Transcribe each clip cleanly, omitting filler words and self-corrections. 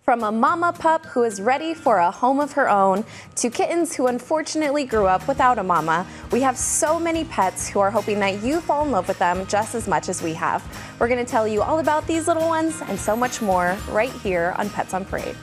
From a mama pup who is ready for a home of her own to kittens who unfortunately grew up without a mama, we have so many pets who are hoping that you fall in love with them just as much as we have. We're going to tell you all about these little ones and so much more right here on Pets on Parade.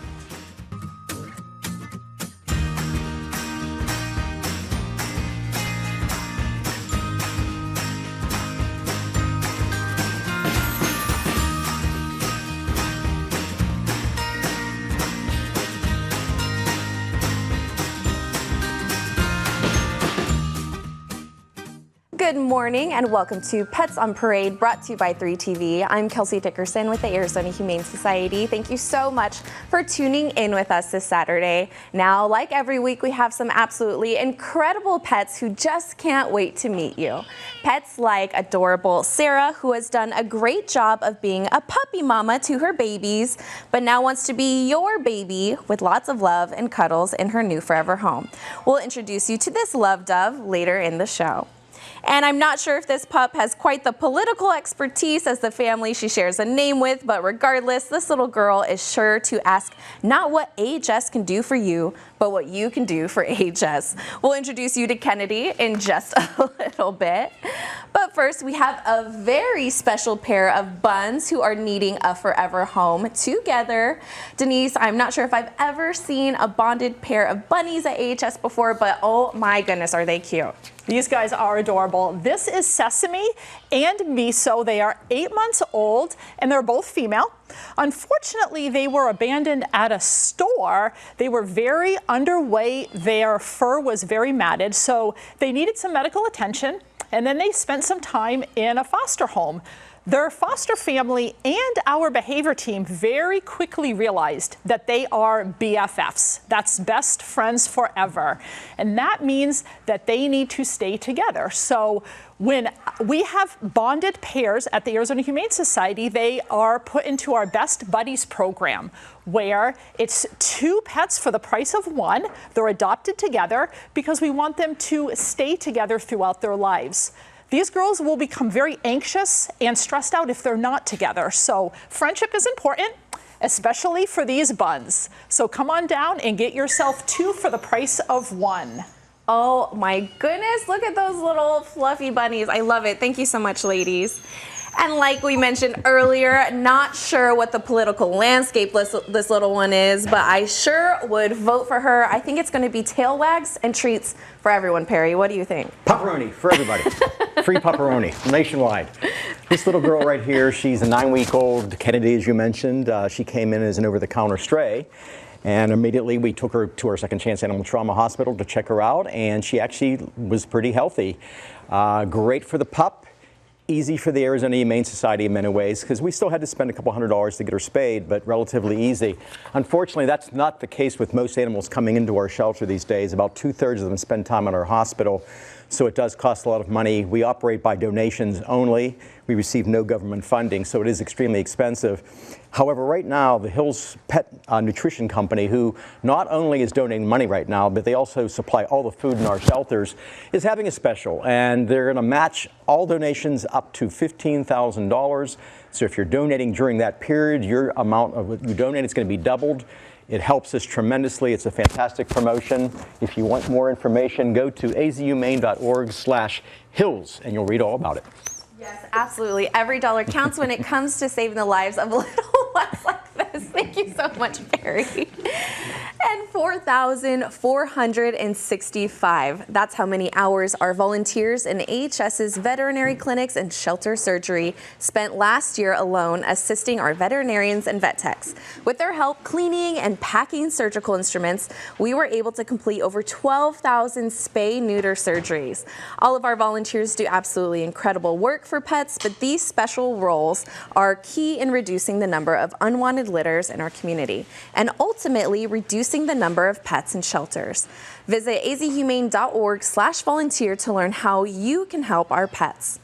Good morning and welcome to Pets on Parade, brought to you by 3TV. I'm Kelsey Dickerson with the Arizona Humane Society. Thank you so much for tuning in with us this Saturday. Now, like every week, we have some absolutely incredible pets who just can't wait to meet you. Pets like adorable Sarah, who has done a great job of being a puppy mama to her babies, but now wants to be your baby with lots of love and cuddles in her new forever home. We'll introduce you to this love dove later in the show. And I'm not sure if this pup has quite the political expertise as the family she shares a name with, but regardless, this little girl is sure to ask not what AHS can do for you, but what you can do for AHS. We'll introduce you to Kennedy in just a little bit. But first, we have a very special pair of buns who are needing a forever home together. Denise, I'm not sure if I've ever seen a bonded pair of bunnies at AHS before, but oh my goodness, are they cute. These guys are adorable. This is Sesame and Miso. They are 8 months old and they're both female. Unfortunately, they were abandoned at a store. They were very underweight. Their fur was very matted, so they needed some medical attention, and then they spent some time in a foster home. Their foster family and our behavior team very quickly realized that they are BFFs. That's best friends forever. And that means that they need to stay together. So when we have bonded pairs at the Arizona Humane Society, they are put into our Best Buddies program, where it's 2 pets for the price of 1. They're adopted together because we want them to stay together throughout their lives. These girls will become very anxious and stressed out if they're not together. So friendship is important, especially for these buns. So come on down and get yourself 2 for the price of 1. Oh my goodness, look at those little fluffy bunnies. I love it. Thank you so much, ladies. And like we mentioned earlier, not sure what the political landscape this little one is, but I sure would vote for her. I think it's going to be tail wags and treats for everyone, Perry. What do you think? Pepperoni for everybody. Free pepperoni nationwide. This little girl right here, she's a 9-week-old Kennedy, as you mentioned. She came in as an over-the-counter stray. And immediately we took her to our Second Chance Animal Trauma Hospital to check her out, and she actually was pretty healthy. Great for the pup. Easy for the Arizona Humane Society in many ways, because we still had to spend a couple $100s to get her spayed, but relatively easy. Unfortunately, that's not the case with most animals coming into our shelter these days. About 2/3 of them spend time in our hospital, so it does cost a lot of money. We operate by donations only. We receive no government funding, so it is extremely expensive. However, right now, the Hills Pet Nutrition Company, who not only is donating money right now, but they also supply all the food in our shelters, is having a special, and they're going to match all donations up to $15,000. So if you're donating during that period, your amount of what you donate is going to be doubled. It helps us tremendously. It's a fantastic promotion. If you want more information, go to azhumane.org/hills, and you'll read all about it. Yes, absolutely. Every dollar counts when it comes to saving the lives of little ones like this. Thank you so much, Perry. And 4,465. That's how many hours our volunteers in AHS's veterinary clinics and shelter surgery spent last year alone assisting our veterinarians and vet techs. With their help cleaning and packing surgical instruments, we were able to complete over 12,000 spay-neuter surgeries. All of our volunteers do absolutely incredible work for pets, but these special roles are key in reducing the number of unwanted litters in our community and ultimately reducing the number of pets in shelters. Visit azhumane.org/volunteer to learn how you can help our pets.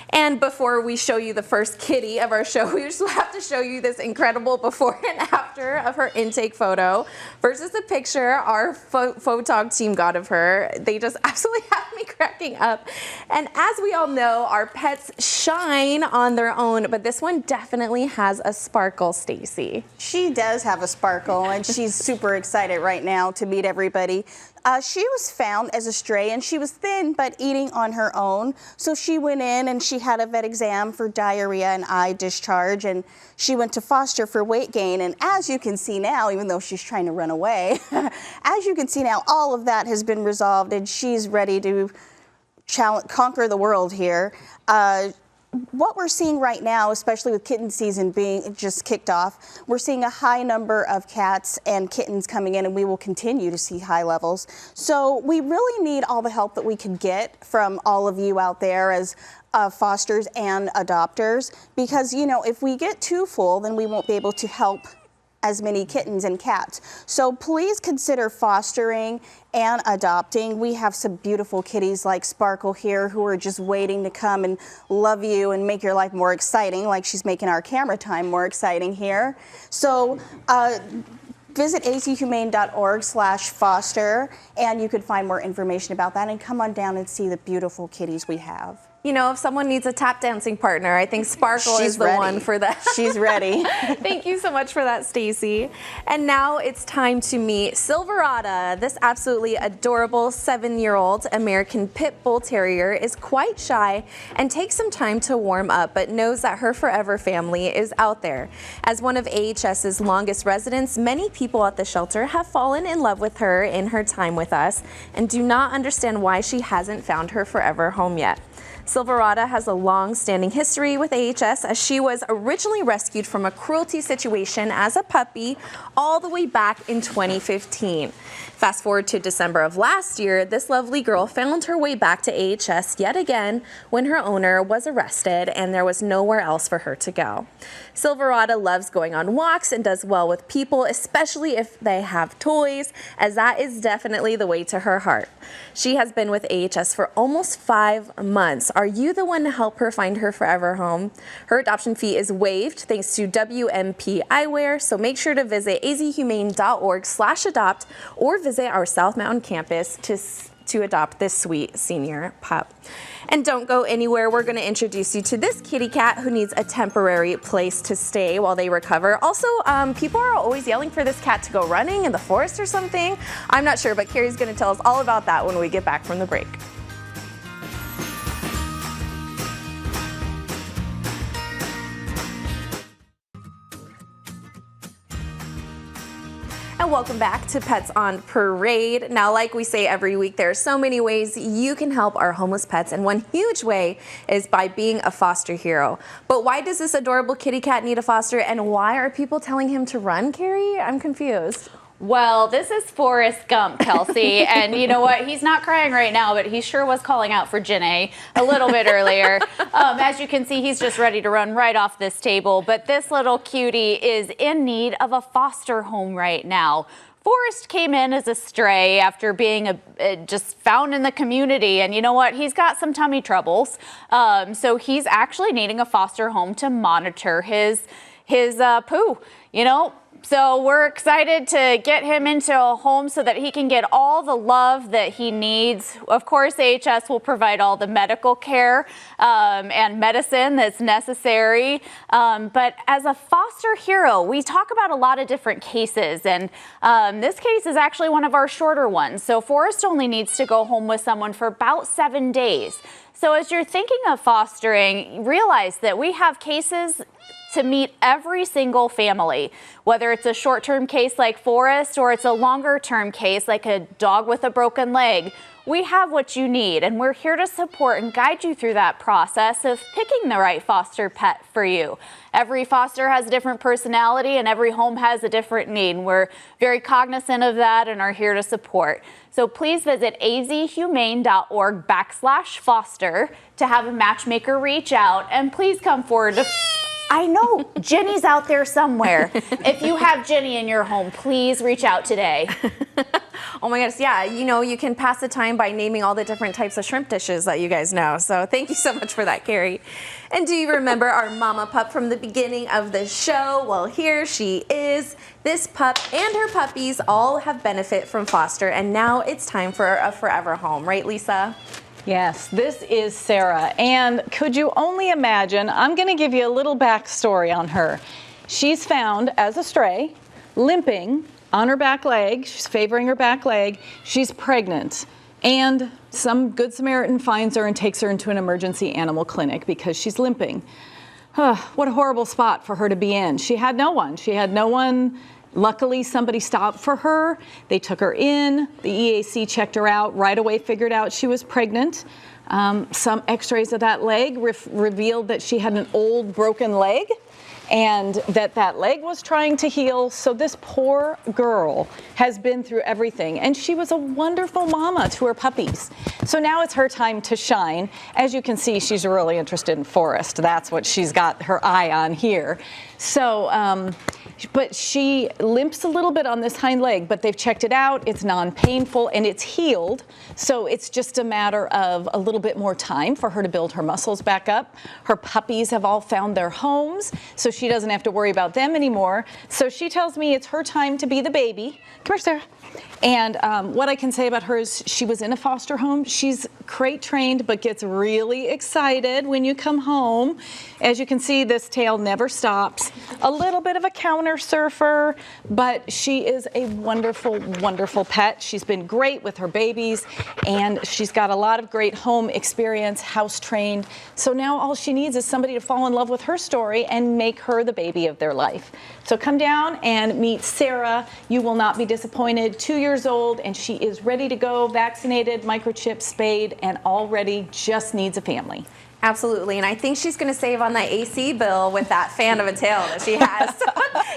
And before we show you the first kitty of our show, we just have to show you this incredible before and after after of her intake photo versus the picture our photog team got of her. They just absolutely have me cracking up. And as we all know, our pets shine on their own, but this one definitely has a sparkle, Stacy. She does have a sparkle, and she's super excited right now to meet everybody. She was found as a stray, and she was thin but eating on her own. So she went in and she had a vet exam for diarrhea and eye discharge, and she went to foster for weight gain. And as you can see now, even though she's trying to run away, as you can see now, all of that has been resolved, and she's ready to conquer the world here. What we're seeing right now, especially with kitten season being just kicked off, we're seeing a high number of cats and kittens coming in, and we will continue to see high levels. So we really need all the help that we can get from all of you out there as fosters and adopters, because, you know, if we get too full, then we won't be able to help as many kittens and cats. So please consider fostering and adopting. We have some beautiful kitties like Sparkle here who are just waiting to come and love you and make your life more exciting, like she's making our camera time more exciting here. So visit azhumane.org/foster, and you could find more information about that, and come on down and see the beautiful kitties we have. You know, if someone needs a tap dancing partner, I think Sparkle is the one for that. She's ready. Thank you so much for that, Stacy. And now it's time to meet Silverada. This absolutely adorable 7-year-old American Pit Bull Terrier is quite shy and takes some time to warm up, but knows that her forever family is out there. As one of AHS's longest residents, many people at the shelter have fallen in love with her in her time with us and do not understand why she hasn't found her forever home yet. Silverada has a long-standing history with AHS, as she was originally rescued from a cruelty situation as a puppy all the way back in 2015. Fast forward to December of last year, this lovely girl found her way back to AHS yet again when her owner was arrested and there was nowhere else for her to go. Silverada loves going on walks and does well with people, especially if they have toys, as that is definitely the way to her heart. She has been with AHS for almost 5 months. Are you the one to help her find her forever home? Her adoption fee is waived thanks to WMP Eyewear, so make sure to visit azhumane.org/adopt or visit our South Mountain campus to adopt this sweet senior pup. And don't go anywhere. We're going to introduce you to this kitty cat who needs a temporary place to stay while they recover. Also, people are always yelling for this cat to go running in the forest or something. I'm not sure, but Carrie's going to tell us all about that when we get back from the break. And welcome back to Pets on Parade. Now, like we say every week, there are so many ways you can help our homeless pets, and one huge way is by being a foster hero. But why does this adorable kitty cat need a foster, and why are people telling him to run, Carrie? I'm confused. Well, this is Forrest Gump, Kelsey, and you know what? He's not crying right now, but he sure was calling out for Janae a little bit earlier. As you can see, he's just ready to run right off this table, but this little cutie is in need of a foster home right now. Forrest came in as a stray after being just found in the community, and you know what? He's got some tummy troubles, so he's actually needing a foster home to monitor his poo, you know? So we're excited to get him into a home so that he can get all the love that he needs. Of course, AHS will provide all the medical care and medicine that's necessary. But as a foster hero, we talk about a lot of different cases, and this case is actually one of our shorter ones. So Forrest only needs to go home with someone for about 7 days. So as you're thinking of fostering, realize that we have cases to meet every single family, whether it's a short-term case like Forrest or it's a longer-term case like a dog with a broken leg. We have what you need, and we're here to support and guide you through that process of picking the right foster pet for you. Every foster has a different personality, and every home has a different need. We're very cognizant of that and are here to support. So please visit azhumane.org/foster to have a matchmaker reach out, and please come forward to... I know, Jenny's out there somewhere. If you have Jenny in your home, please reach out today. Oh my goodness, yeah, you know, you can pass the time by naming all the different types of shrimp dishes that you guys know. So thank you so much for that, Carrie. And do you remember our mama pup from the beginning of the show? Well, here she is. This pup and her puppies all have benefit from foster, and now it's time for a forever home, right, Lisa? Yes, this is Sarah, and could you only imagine, I'm going to give you a little backstory on her. She's found as a stray, limping on her back leg. She's favoring her back leg. She's pregnant, and some Good Samaritan finds her and takes her into an emergency animal clinic because she's limping. What a horrible spot for her to be in. She had no one. Luckily, somebody stopped for her. They took her in. The EAC checked her out, right away figured out she was pregnant. Some x-rays of that leg revealed that she had an old broken leg and that leg was trying to heal. So this poor girl has been through everything, and she was a wonderful mama to her puppies. So now it's her time to shine. As you can see, she's really interested in Forrest. That's what she's got her eye on here. So, but she limps a little bit on this hind leg, but they've checked it out. It's non-painful and it's healed. So it's just a matter of a little bit more time for her to build her muscles back up. Her puppies have all found their homes, so she doesn't have to worry about them anymore. So she tells me it's her time to be the baby. Come here, Sarah. And what I can say about her is she was in a foster home. She's crate trained, but gets really excited when you come home. As you can see, this tail never stops. A little bit of a counter surfer, but she is a wonderful, wonderful pet. She's been great with her babies, and she's got a lot of great home experience, house trained. So now all she needs is somebody to fall in love with her story and make her the baby of their life. So come down and meet Sarah. You will not be disappointed. 2 years old, and she is ready to go, vaccinated, microchipped, spayed, and already just needs a family. Absolutely, and I think she's going to save on that AC bill with that fan of a tail that she has. So,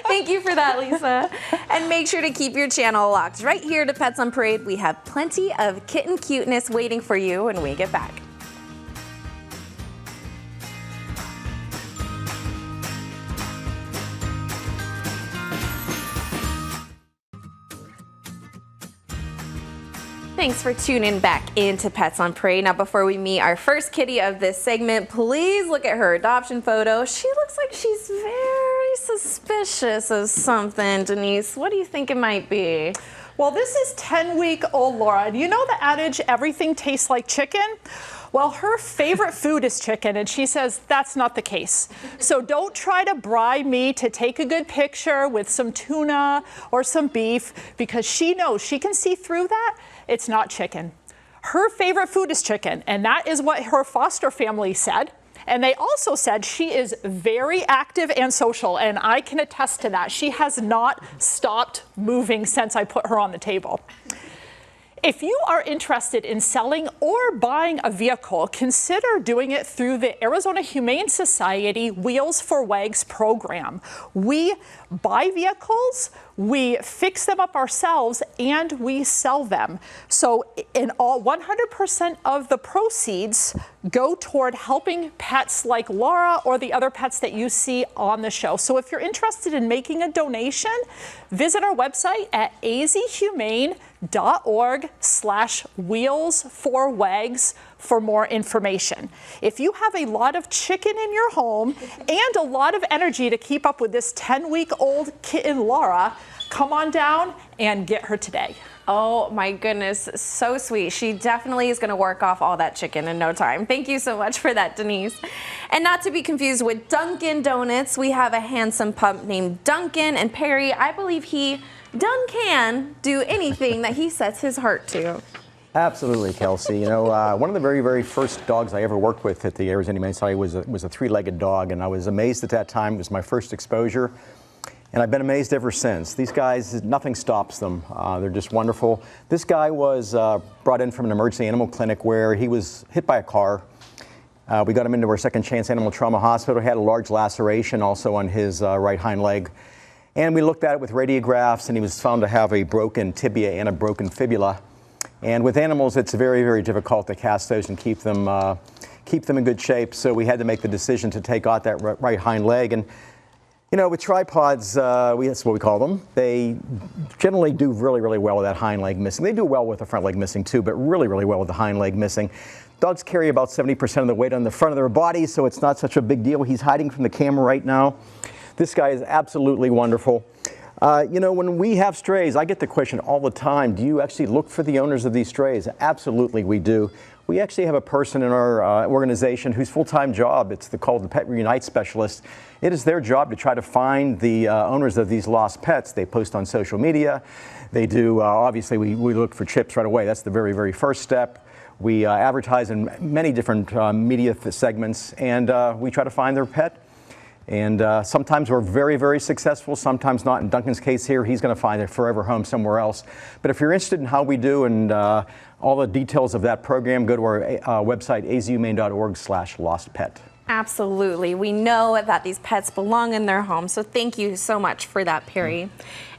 thank you for that, Lisa. And make sure to keep your channel locked. Right here to Pets on Parade, we have plenty of kitten cuteness waiting for you when we get back. Thanks for tuning back into Pets on Parade. Now, before we meet our first kitty of this segment, please look at her adoption photo. She looks like she's very suspicious of something. Denise, what do you think it might be? Well, this is 10-week-old Laura. Do you know the adage, everything tastes like chicken? Well, her favorite food is chicken, and she says that's not the case. So don't try to bribe me to take a good picture with some tuna or some beef, because she knows she can see through that. It's not chicken. Her favorite food is chicken, and that is what her foster family said. And they also said she is very active and social, and I can attest to that. She has not stopped moving since I put her on the table. If you are interested in selling or buying a vehicle, consider doing it through the Arizona Humane Society Wheels for Wags program. We buy vehicles, we fix them up ourselves, and we sell them. So in all, 100% of the proceeds go toward helping pets like Laura or the other pets that you see on the show. So if you're interested in making a donation, visit our website at azhumane.org/wheels4wags for more information. If you have a lot of chicken in your home and a lot of energy to keep up with this 10-week-old kitten Laura, come on down and get her today. Oh my goodness, so sweet. She definitely is going to work off all that chicken in no time. Thank you so much for that, Denise. And not to be confused with Dunkin' Donuts, we have a handsome pup named Duncan, and Perry, I believe can do anything that he sets his heart to. Absolutely, Kelsey. You know, one of the very, very first dogs I ever worked with at the Arizona Humane Society was a three-legged dog, and I was amazed at that time. It was my first exposure, and I've been amazed ever since. These guys, nothing stops them. They're just wonderful. This guy was brought in from an emergency animal clinic where he was hit by a car. We got him into our Second Chance Animal Trauma Hospital. He had a large laceration also on his right hind leg. And we looked at it with radiographs, and he was found to have a broken tibia and a broken fibula. And with animals, it's very, very difficult to cast those and keep them in good shape. So we had to make the decision to take out that right hind leg. And You know, with tripods, that's what we call them. They generally do really, really well with that hind leg missing. They do well with the front leg missing too, but really, really well with the hind leg missing. Dogs carry about 70% of the weight on the front of their body, so it's not such a big deal. He's hiding from the camera right now. This guy is absolutely wonderful. You know, when we have strays, I get the question all the time, do you actually look for the owners of these strays? Absolutely, we do. We actually have a person in our organization whose full-time job, it's called the Pet Reunite Specialist. It is their job to try to find the owners of these lost pets. They post on social media. They do, obviously, we look for chips right away. That's the very, very first step. We advertise in many different media segments, and we try to find their pet. And sometimes we're very, very successful, sometimes not. In Duncan's case here, he's going to find a forever home somewhere else. But if you're interested in how we do and all the details of that program, go to our website, azhumane.org/lostpet. Absolutely. We know that these pets belong in their home, so thank you so much for that, Perry.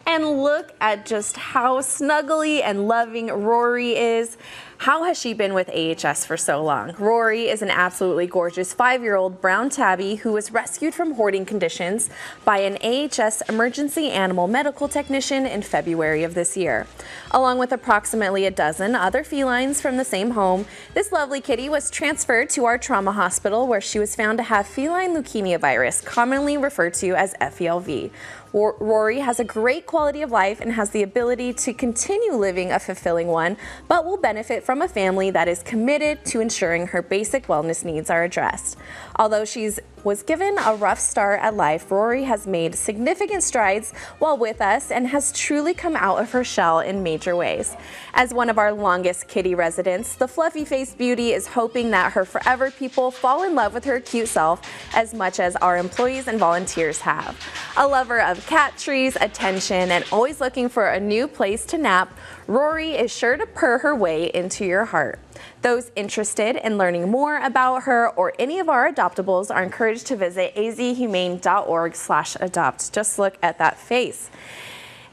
And look at just how snuggly and loving Rory is. How has she been with AHS for so long? Rory is an absolutely gorgeous 5-year-old brown tabby who was rescued from hoarding conditions by an AHS emergency animal medical technician in February of this year. Along with approximately a dozen other felines from the same home, this lovely kitty was transferred to our trauma hospital where she was found to have feline leukemia virus, commonly referred to as FELV. Rory has a great quality of life and has the ability to continue living a fulfilling one, but will benefit from a family that is committed to ensuring her basic wellness needs are addressed. Although she was given a rough start at life, Rory has made significant strides while with us and has truly come out of her shell in major ways. As one of our longest kitty residents, the fluffy-faced beauty is hoping that her forever people fall in love with her cute self as much as our employees and volunteers have. A lover of cat trees, attention, and always looking for a new place to nap, Rory is sure to purr her way into your heart. Those interested in learning more about her or any of our adoptables are encouraged to visit azhumane.org/adopt. Just look at that face.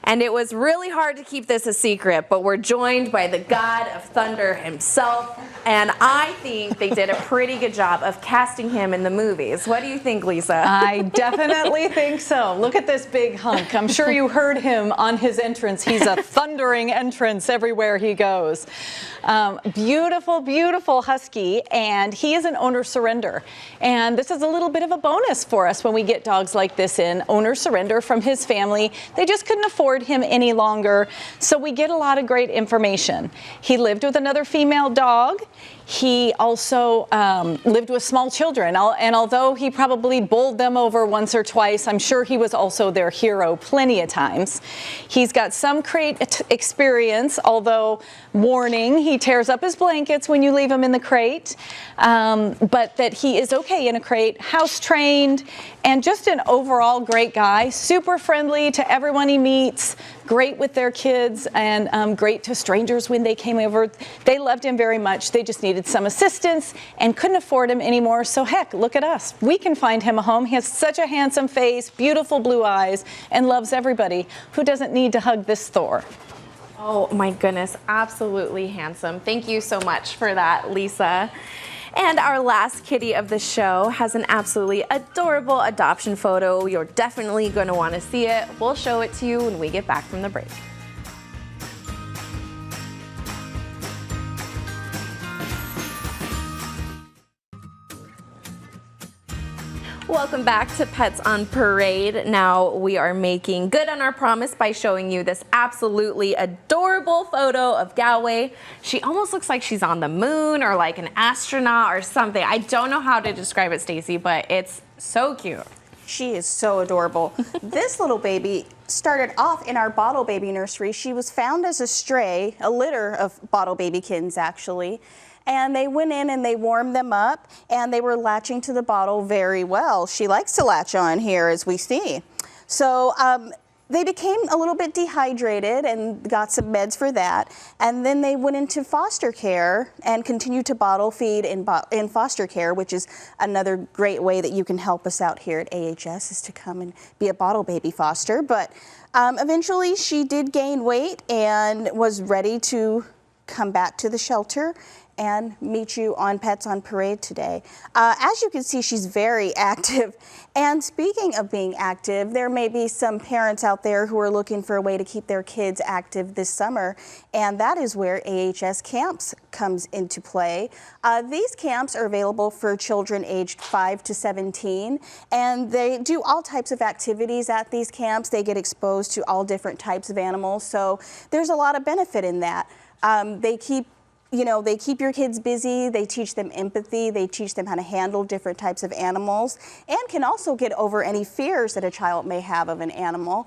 And it was really hard to keep this a secret, but we're joined by the God of Thunder himself, and I think they did a pretty good job of casting him in the movies. What do you think, Lisa? I definitely think so. Look at this big hunk. I'm sure you heard him on his entrance. He's a thundering entrance everywhere he goes. Beautiful, beautiful husky, and he is an owner surrender. And this is a little bit of a bonus for us when we get dogs like this in. Owner surrender from his family. They just couldn't afford him any longer, so we get a lot of great information. He lived with another female dog. He also lived with small children, and although he probably bowled them over once or twice, I'm sure he was also their hero plenty of times. He's got some crate experience, although warning, he tears up his blankets when you leave him in the crate, but that he is okay in a crate, house trained, and just an overall great guy, super friendly to everyone he meets, great with their kids, and great to strangers when they came over. They loved him very much. They just needed some assistance and couldn't afford him anymore. So heck, look at us. We can find him a home. He has such a handsome face, beautiful blue eyes, and loves everybody. Who doesn't need to hug this Thor? Oh my goodness, absolutely handsome. Thank you so much for that, Lisa. And our last kitty of the show has an absolutely adorable adoption photo. You're definitely going to want to see it. We'll show it to you when we get back from the break. Welcome back to Pets on Parade. Now we are making good on our promise by showing you this absolutely adorable photo of Galway. She almost looks like she's on the moon or like an astronaut or something. I don't know how to describe it, Stacy, but it's so cute. She is so adorable. This little baby started off in our bottle baby nursery. She was found as a stray, a litter of bottle baby kittens actually. And they went in and they warmed them up and they were latching to the bottle very well. She likes to latch on here, as we see. So they became a little bit dehydrated and got some meds for that. And then they went into foster care and continued to bottle feed in foster care, which is another great way that you can help us out here at AHS, is to come and be a bottle baby foster. But eventually she did gain weight and was ready to come back to the shelter, and meet you on Pets on Parade today. As you can see, she's very active. And speaking of being active, there may be some parents out there who are looking for a way to keep their kids active this summer, and that is where AHS Camps comes into play. These camps are available for children aged 5 to 17, and they do all types of activities at these camps. They get exposed to all different types of animals, so there's a lot of benefit in that. They keep your kids busy, they teach them empathy, they teach them how to handle different types of animals, and can also get over any fears that a child may have of an animal.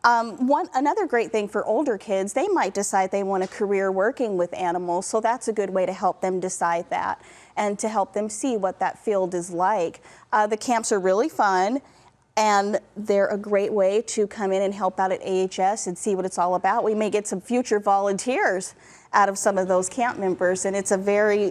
Another great thing for older kids, they might decide they want a career working with animals, so that's a good way to help them decide that and to help them see what that field is like. The camps are really fun, and they're a great way to come in and help out at AHS and see what it's all about. We may get some future volunteers out of some of those camp members, and it's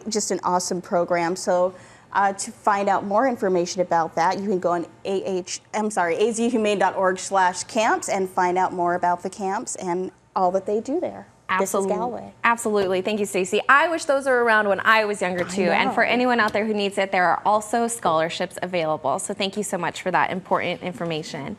just an awesome program. So to find out more information about that, you can go on azhumane.org/camps and find out more about the camps and all that they do there. Absolutely. This is Galway. Absolutely. Thank you, Stacey. I wish those were around when I was younger too. And for anyone out there who needs it, there are also scholarships available. So thank you so much for that important information.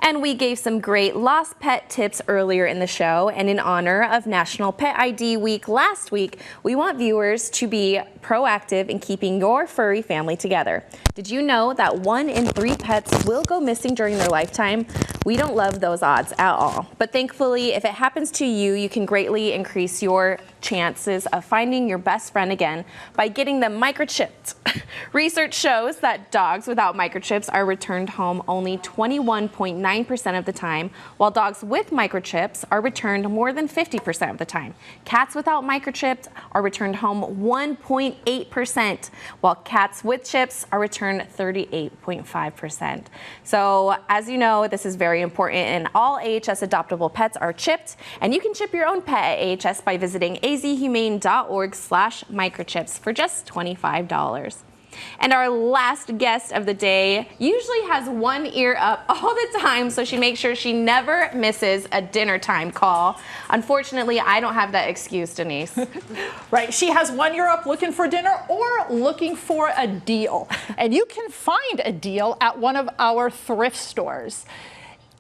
And we gave some great lost pet tips earlier in the show. And in honor of National Pet ID Week last week, we want viewers to be proactive in keeping your furry family together. Did you know that 1 in 3 pets will go missing during their lifetime? We don't love those odds at all. But thankfully, if it happens to you, you can greatly increase your chances of finding your best friend again by getting them microchipped. Research shows that dogs without microchips are returned home only 21.9% of the time, while dogs with microchips are returned more than 50% of the time. Cats without microchips are returned home 1.8%, while cats with chips are returned 38.5%. So as you know, this is very important, and all AHS adoptable pets are chipped, and you can chip your own pet at AHS by visiting azhumane.org/microchips for just $25. And our last guest of the day usually has one ear up all the time, so she makes sure she never misses a dinner time call. Unfortunately, I don't have that excuse, Denise. Right, she has one ear up looking for dinner or looking for a deal. And you can find a deal at one of our thrift stores.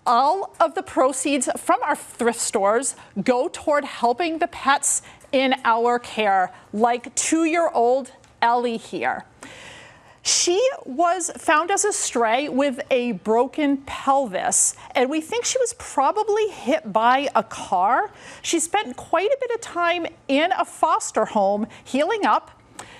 All of the proceeds from our thrift stores go toward helping the pets in our care, like 2-year-old Ellie here. She was found as a stray with a broken pelvis, and we think she was probably hit by a car. She spent quite a bit of time in a foster home healing up.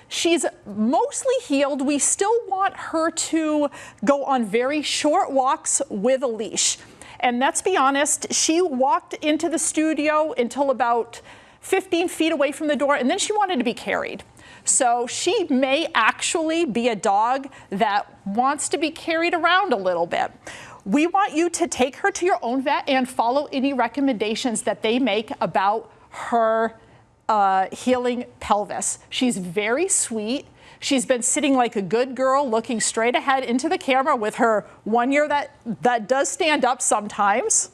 She's mostly healed. We still want her to go on very short walks with a leash. And let's be honest, she walked into the studio until about 15 feet away from the door, and then she wanted to be carried. So she may actually be a dog that wants to be carried around a little bit. We want you to take her to your own vet and follow any recommendations that they make about her healing pelvis. She's very sweet. She's been sitting like a good girl, looking straight ahead into the camera with her one ear that does stand up sometimes.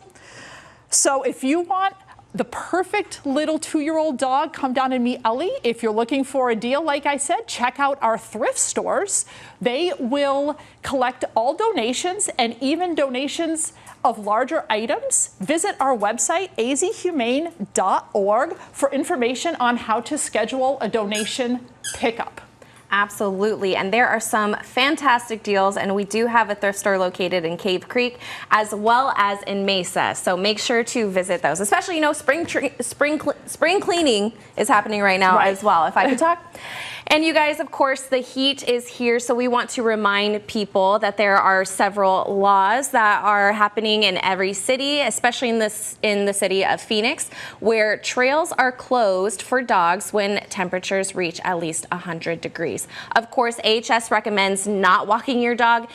So if you want the perfect little 2-year-old dog, come down and meet Ellie. If you're looking for a deal, like I said, check out our thrift stores. They will collect all donations and even donations of larger items. Visit our website, azhumane.org, for information on how to schedule a donation pickup. Absolutely, and there are some fantastic deals, and we do have a thrift store located in Cave Creek as well as in Mesa, so make sure to visit those, especially, you know, spring cleaning is happening right now as well, if I could talk. And you guys, of course, the heat is here, so we want to remind people that there are several laws that are happening in every city, especially in the city of Phoenix, where trails are closed for dogs when temperatures reach at least 100 degrees. degrees. Of course, AHS recommends not walking your dog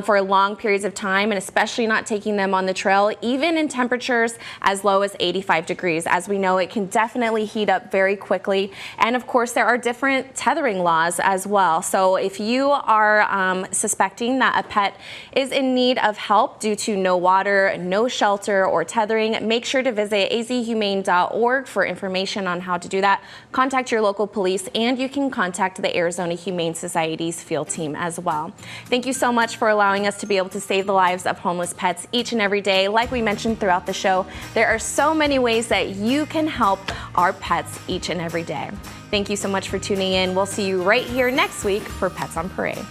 for long periods of time, and especially not taking them on the trail, even in temperatures as low as 85 degrees. As we know, it can definitely heat up very quickly. And of course, there are different tethering laws as well. So if you are suspecting that a pet is in need of help due to no water, no shelter, or tethering, make sure to visit azhumane.org for information on how to do that. Contact your local police, and you can contact the Arizona Humane Society's field team as well. Thank you so much for allowing us to be able to save the lives of homeless pets each and every day. Like we mentioned throughout the show, there are so many ways that you can help our pets each and every day. Thank you so much for tuning in. We'll see you right here next week for Pets on Parade.